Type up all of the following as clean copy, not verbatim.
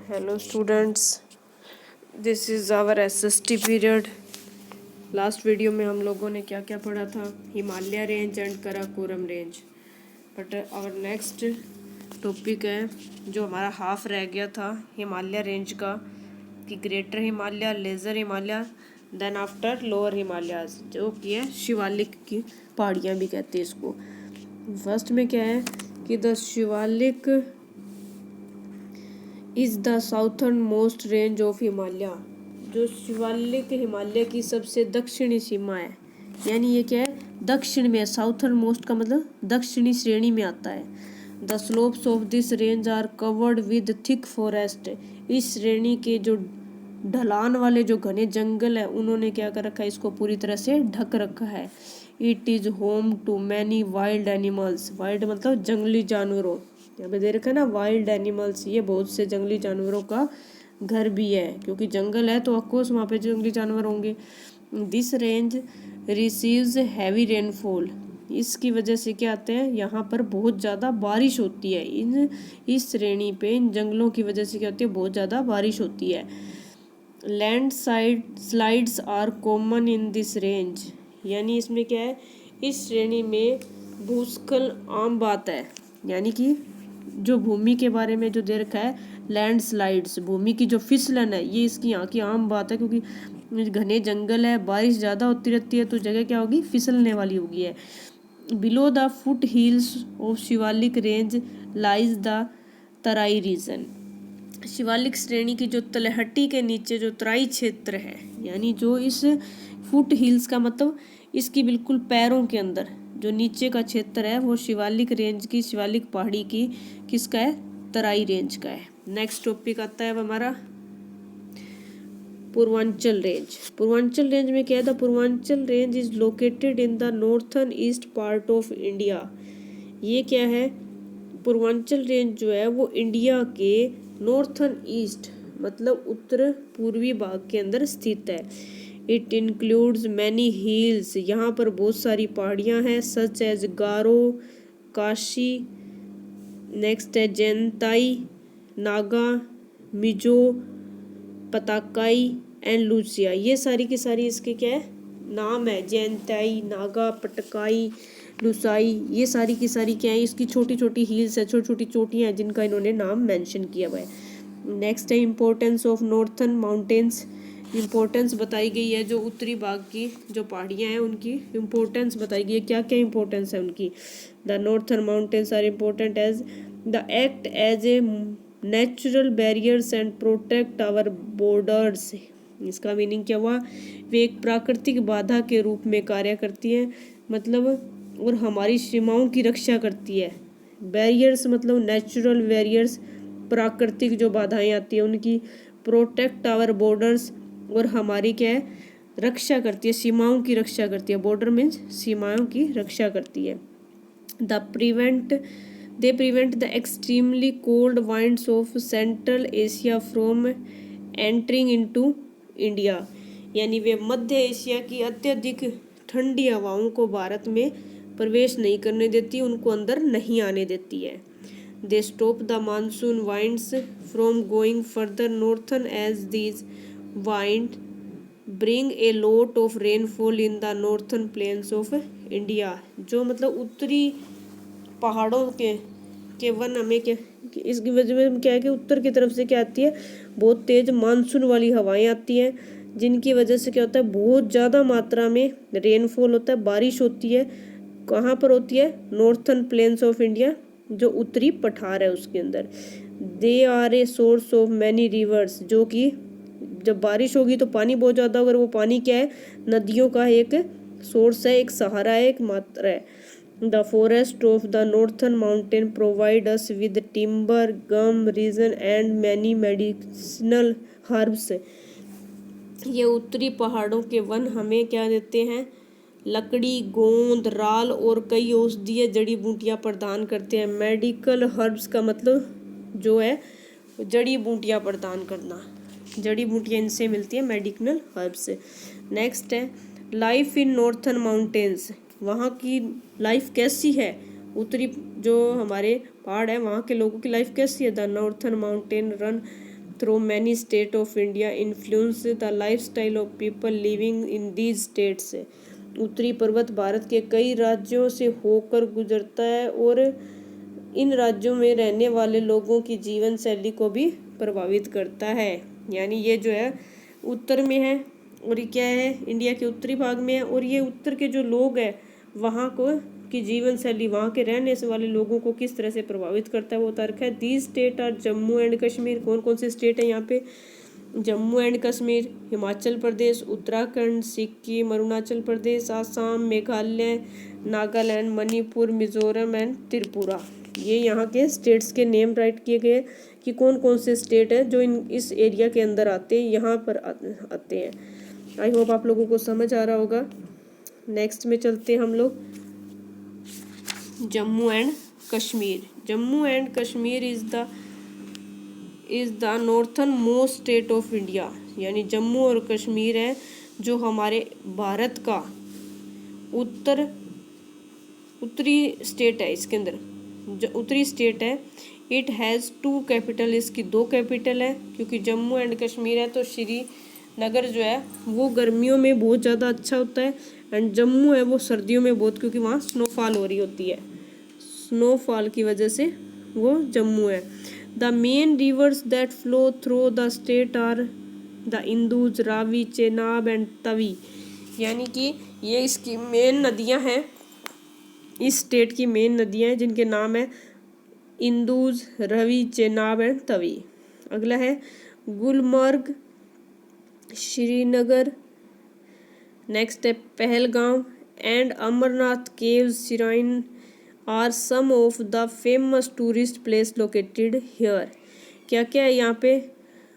Hello students, this is our SST period. Last video में हम लोगों ने क्या क्या पढ़ा था, Himalaya range and Karakoram range. But our next topic है जो हमारा हाफ रह गया था हिमालय रेंज का, कि greater Himalaya, lesser Himalaya, then after lower Himalayas, जो कि है शिवालिक की पहाड़ियाँ भी कहते हैं इसको। फर्स्ट में क्या है कि the Shivalik is the southern most range of Himalaya, जो शिवालिक हिमालय की सबसे दक्षिणी सीमा है, यानी ये क्या है, दक्षिण में है। साउथर्न मोस्ट का मतलब दक्षिणी श्रेणी में आता है। The slopes of this range are covered with thick forest, इस श्रेणी के जो ढलान वाले जो घने जंगल है उन्होंने क्या कर रखा है, इसको पूरी तरह से ढक रखा है। It is home to many wild animals, wild मतलब जंगली जानवरों, यहाँ पे दे रखा है ना वाइल्ड एनिमल्स, ये बहुत से जंगली जानवरों का घर भी है, क्योंकि जंगल है तो ऑफकोर्स वहाँ पे जंगली जानवर होंगे। This range receives heavy rainfall, इसकी वजह से क्या आते हैं, यहाँ पर बहुत ज़्यादा बारिश होती है। इस श्रेणी पे इन जंगलों की वजह से क्या होती है, बहुत ज़्यादा बारिश होती है। Landslides are common in this range, यानी इसमें क्या है, इस श्रेणी में भूस्खलन आम बात है। यानी कि जो भूमि के बारे में जो दे रखा है, लैंड स्लाइड्स, भूमि की जो फिसलन है, ये इसकी यहाँ की आम बात है, क्योंकि घने जंगल है, बारिश ज़्यादा होती रहती है तो जगह क्या होगी, फिसलने वाली होगी है। Below the foothills of Shivalik range lies the Terai region, Shivalik श्रेणी की जो तलहटी के नीचे जो तराई क्षेत्र है, यानी जो इस फुट हिल्स का मतलब इसकी बिल्कुल पैरों के अंदर जो नीचे का क्षेत्र है, वो शिवालिक रेंज की, शिवालिक पहाड़ी की किसका है, तराई रेंज का है। नेक्स्ट टॉपिक आता है अब हमारा पूर्वांचल रेंज। पूर्वांचल रेंज में क्या है, the Purvanchal range is located in the northern east part of India. ये क्या है, पूर्वांचल रेंज जो है वो इंडिया के नॉर्थर्न ईस्ट मतलब उत्तर पूर्वी भाग के अंदर स्थित है। इट इंक्लूड्स मैनी हिल्स, यहाँ पर बहुत सारी पहाड़ियाँ हैं, सच एज गारो, काशी, नेक्स्ट है जैनताई, नागा, मिजो, पताकाई एंड लूसिया। ये सारी की सारी इसके क्या है, नाम है। जैनताई, नागा, पटकाई, लुसाई, ये सारी की सारी क्या है, इसकी छोटी छोटी हिल्स है, छोटी छोटी चोटियाँ हैं जिनका इन्होंने नाम मेंशन किया हुआ है। नेक्स्ट है importance of northern mountains, importance बताई गई है, जो उत्तरी भाग की जो पहाड़ियाँ हैं उनकी इम्पोर्टेंस बताई गई है, क्या क्या इम्पोर्टेंस है उनकी। The northern mountains are important as the act as a natural barriers and protect our borders. इसका मीनिंग क्या हुआ, वे एक प्राकृतिक बाधा के रूप में कार्य करती है, मतलब और हमारी सीमाओं की रक्षा करती है। बैरियर्स मतलब नेचुरल बैरियर्स, प्राकृतिक जो बाधाएं आती है उनकी, प्रोटेक्ट आवर बॉर्डर्स, और हमारी क्या है, रक्षा करती है, सीमाओं की रक्षा करती है। बॉर्डर मीन्स सीमाओं की रक्षा करती है। They prevent the extremely cold winds of central Asia from entering into India, यानी वे मध्य एशिया की अत्यधिक ठंडी हवाओं को भारत में प्रवेश नहीं करने देती, उनको अंदर नहीं आने देती है। They stop the monsoon winds from going further northern as these wind bring a lot of rainfall in the northern plains of India, जो मतलब उत्तरी पहाड़ों के वन हमें क्या, इसकी वजह में क्या है कि उत्तर की तरफ से क्या आती है, बहुत तेज मानसून वाली हवाएं आती हैं, जिनकी वजह से क्या होता है, बहुत ज़्यादा मात्रा में रेनफॉल होता है, बारिश होती है। कहाँ पर होती है, नॉर्थर्न प्लेन्स ऑफ इंडिया, जो उत्तरी पठार है उसके अंदर। They are a source of many rivers, जो कि जब बारिश होगी तो पानी बहुत ज़्यादा होगा, वो पानी क्या है, नदियों का एक सोर्स है, एक सहारा है, एक मात्रा है। The forest of the northern mountain provide us with timber, gum, resin and many medicinal herbs. ये उत्तरी पहाड़ों के वन हमें क्या देते हैं, लकड़ी, गोंद, राल और कई औषधीय जड़ी बूटियाँ प्रदान करते हैं। मेडिकल हर्ब्स का मतलब जो है जड़ी बूटियाँ प्रदान करना, जड़ी बूटियाँ इनसे मिलती है, मेडिकल हर्ब्स। नेक्स्ट है लाइफ इन नॉर्थर्न माउंटेन्स, वहाँ की लाइफ कैसी है, उत्तरी जो हमारे पहाड़ है वहाँ के लोगों की लाइफ कैसी है। The northern mountain run through many states of India influence the lifestyle of people living in these states। उत्तरी पर्वत भारत के कई राज्यों से होकर गुजरता है और इन राज्यों में रहने वाले लोगों की जीवन शैली को भी प्रभावित करता है। यानी ये जो है उत्तर में है और ये क्या है, इंडिया के उत्तरी भाग में है, और ये उत्तर के जो लोग हैं वहाँ को की जीवन शैली, वहाँ के रहने से वाले लोगों को किस तरह से प्रभावित करता है वो बता रखा है। These state are Jammu and Kashmir. कौन कौन से स्टेट है यहाँ पे, जम्मू एंड कश्मीर, हिमाचल प्रदेश, उत्तराखंड, सिक्किम, अरुणाचल प्रदेश, आसाम, मेघालय, नागालैंड, मणिपुर, मिजोरम एंड त्रिपुरा। ये यहाँ के स्टेट्स के नेम राइट किए गए कि कौन कौन से स्टेट है जो इस एरिया के अंदर आते हैं, यहाँ पर आते हैं। आई होप आप लोगों को समझ आ रहा होगा। नेक्स्ट में चलते हैं हम लोग Jammu and Kashmir. Jammu and Kashmir is the northern most state of India. यानी जम्मू और कश्मीर है जो हमारे भारत का उत्तरी स्टेट है। इसके अंदर जो उत्तरी स्टेट है, इट हैज़ 2 कैपिटल। इसकी 2 कैपिटल है, क्योंकि जम्मू एंड कश्मीर है तो श्रीनगर जो है वो गर्मियों में बहुत ज़्यादा अच्छा होता है, एंड जम्मू है वो सर्दियों में बहुत, क्योंकि वहाँ स्नोफॉल हो रही होती है, स्नोफॉल की वजह से वो जम्मू है। The main rivers that flow through the state are the Indus, Ravi, Chenab and Tawi. यानी कि ये इसकी मेन नदियाँ हैं, इस स्टेट की मेन नदियाँ हैं जिनके नाम है इंदुज, रवि, चेनाब एंड तवी। अगला है गुलमर्ग, श्रीनगर, नेक्स्ट है Pahalgam and Amarnath caves shrine are some of the famous tourist place located here. क्या क्या है यहाँ पे,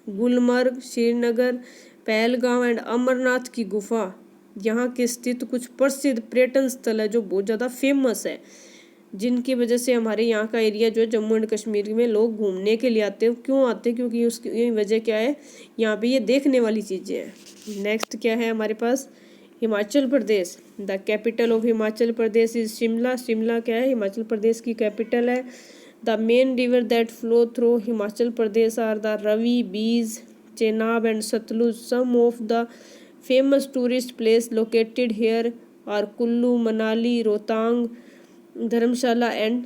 गुलमर्ग, श्रीनगर, पहलगाम एंड अमरनाथ की गुफा यहाँ के स्थित कुछ प्रसिद्ध पर्यटन स्थल है जो बहुत ज़्यादा फेमस है, जिनकी वजह से हमारे यहाँ का एरिया जो है जम्मू एंड कश्मीर में लोग घूमने के लिए आते हैं। क्यों आते हैं, क्योंकि उसकी वजह क्या है, यहाँ पे ये देखने वाली चीज़ें हैं। नेक्स्ट क्या है हमारे पास, Himachal Pradesh. The capital of Himachal Pradesh is Shimla. Shimla क्या है, हिमाचल प्रदेश की कैपिटल है। The main river that flow through Himachal Pradesh are the Ravi, Beas, Chenab and Sutlej. Some of the famous tourist place located here are Kullu, Manali, Rohtang, Dharamshala and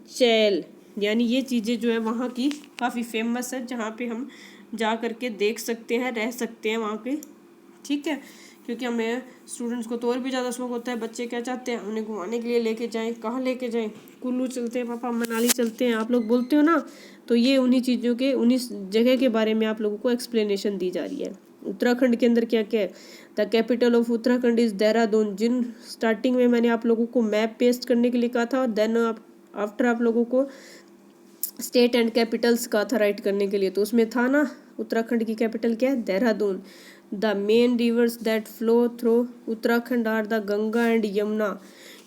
Chail. यानी ये चीज़ें जो है वहाँ की काफ़ी फेमस है, जहाँ पे हम जा करके देख सकते हैं, रह सकते हैं वहाँ पे। ठीक है, क्योंकि हमें स्टूडेंट्स को तो और भी ज़्यादा शौक होता है, बच्चे क्या चाहते हैं उन्हें घुमाने के लिए लेके जाएं। कहाँ लेके जाएं, कुल्लू चलते हैं पापा, मनाली चलते हैं, आप लोग बोलते हो ना, तो ये उन्हीं चीज़ों के, उन्हीं जगह के बारे में आप लोगों को एक्सप्लेनेशन दी जा रही है। उत्तराखंड के अंदर क्या क्या है, the capital of Uttarakhand is Dehradun. जिन स्टार्टिंग में मैंने आप लोगों को मैप पेस्ट करने के लिए कहा था, और देन आफ्टर आप लोगों को स्टेट एंड कैपिटल्स कहा था राइट करने के लिए, तो उसमें था ना उत्तराखंड की कैपिटल क्या है, Dehradun. The main rivers that flow through Uttarakhand are the Ganga and Yamuna.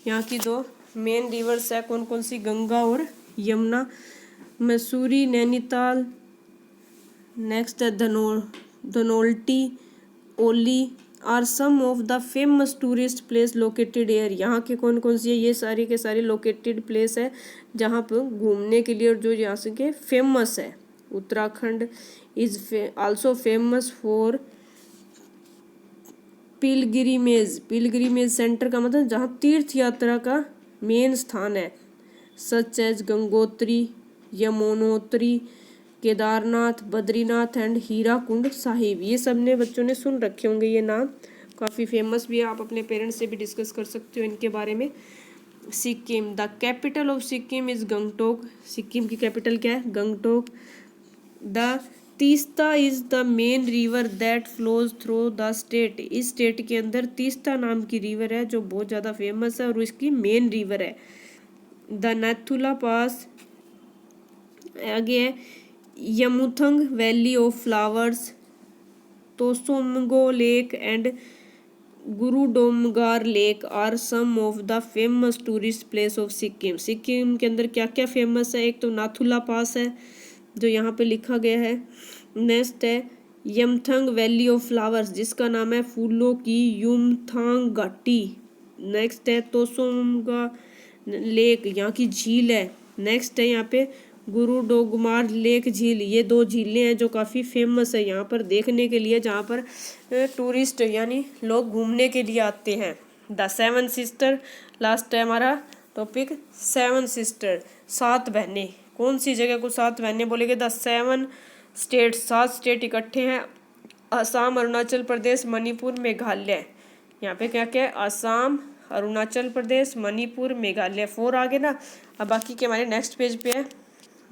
यहाँ की 2 मेन रिवर्स है, कौन कौन सी, गंगा और यमुना। मसूरी, नैनीताल, नेक्स्ट है Dhanaulti, Auli are some of the famous tourist place located here. यहाँ के कौन कौन सी है, ये सारे के सारे लोकेटेड प्लेस है जहाँ पर घूमने के लिए और जो यहाँ से के फेमस है। Uttarakhand is also famous for pilgrimage. Pilgrimage centre का मतलब जहाँ तीर्थ यात्रा का मेन स्थान है, such as Gangotri, Yamunotri, Kedarnath, Badrinath and Hirakund Sahib. ये सब ने बच्चों ने सुन रखे होंगे, ये नाम काफ़ी फेमस भी है, आप अपने पेरेंट्स से भी डिस्कस कर सकते हो इनके बारे में। Sikkim, the capital of Sikkim is Gangtok. Sikkim की कैपिटल क्या है, Gangtok. The Teesta is the main river that flows through the state. इस स्टेट के अंदर तीस्ता नाम की रिवर है जो बहुत ज़्यादा फेमस है और इसकी मेन रिवर है। द नैथुला पास, आगे है Yumthang valley of flowers, Tsomgo lake and Gurudongmar lake are some of the famous tourist place of Sikkim. Sikkim के अंदर क्या क्या फेमस है, एक तो नाथुला पास है जो यहाँ पे लिखा गया है, नेक्स्ट है यमथंग वैली ऑफ फ्लावर्स जिसका नाम है फूलों की युमथांग घाटी, नेक्स्ट है तोसोमगा लेक यहाँ की झील है, नेक्स्ट है यहाँ पे गुरु डोगमार लेक झील, ये 2 झीलें हैं जो काफ़ी फेमस है यहाँ पर देखने के लिए, जहाँ पर टूरिस्ट यानी लोग घूमने के लिए आते हैं। द 7 सिस्टर, लास्ट है हमारा टॉपिक 7 सिस्टर, 7 बहनें। कौन सी जगह को 7 बहनें बोलेंगे? द 7 स्टेट, 7 स्टेट इकट्ठे हैं, असम, अरुणाचल प्रदेश, मणिपुर, मेघालय। यहाँ पे क्या क्या है? असम, अरुणाचल प्रदेश, मणिपुर, मेघालय, 4 आगे ना। अब बाकी के हमारे नेक्स्ट पेज पे है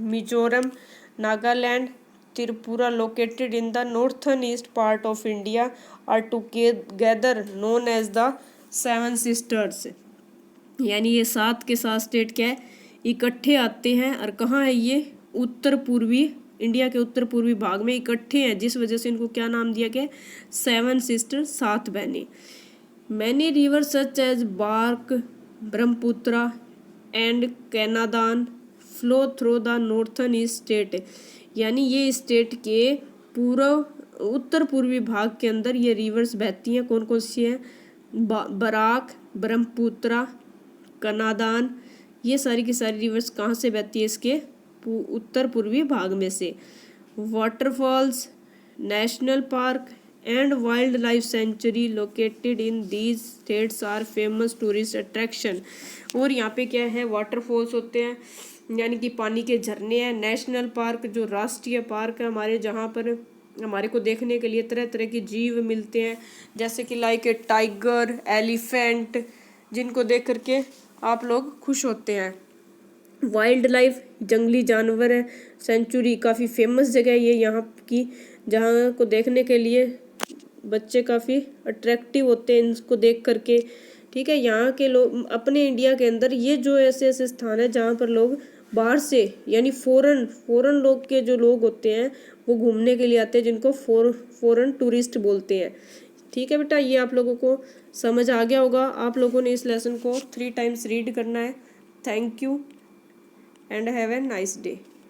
Mizoram, Nagaland, Tripura, located in the northern east part of India, are together known as the 7 sisters. यानी ये 7 के 7 स्टेट क्या है? इकट्ठे आते हैं। और कहाँ है ये? उत्तर पूर्वी इंडिया के उत्तर पूर्वी भाग में इकट्ठे हैं, जिस वजह से इनको क्या नाम दिया गया? 7 सिस्टर, 7 बहनें। Many river such as Barak, Brahmaputra and Kaladan flow through the northern east state. यानी ये स्टेट के पूर्व उत्तर पूर्वी भाग के अंदर ये रिवर्स बहती हैं। कौन कौन सी हैं? बराक, ब्रह्मपुत्रा, कनादान, ये सारी की सारी रिवर्स कहाँ से बहती है? इसके उत्तर पूर्वी भाग में से। Waterfalls, national park and wildlife sanctuary located in these states are famous tourist attraction. और यहाँ पे क्या है? वाटरफॉल्स होते हैं, यानी कि पानी के झरने हैं। नेशनल पार्क जो राष्ट्रीय पार्क है हमारे, जहाँ पर हमारे को देखने के लिए तरह तरह के जीव मिलते हैं, जैसे कि लाइक ए टाइगर, एलिफेंट, जिनको देख करके आप लोग खुश होते हैं। वाइल्ड लाइफ, जंगली जानवर है। सेंचुरी, काफ़ी फेमस जगह है ये यहाँ की, जहाँ को देखने के लिए बच्चे काफ़ी अट्रैक्टिव होते हैं इनको देख करके। ठीक है, यहाँ के लोग अपने इंडिया के अंदर ये जो ऐसे ऐसे स्थान है जहाँ पर लोग बाहर से यानी फॉरेन लोग के जो लोग होते हैं वो घूमने के लिए आते हैं, जिनको फॉरेन टूरिस्ट बोलते हैं। ठीक है बेटा, ये आप लोगों को समझ आ गया होगा। आप लोगों ने इस लेसन को 3 टाइम्स रीड करना है। Thank you and have a nice day.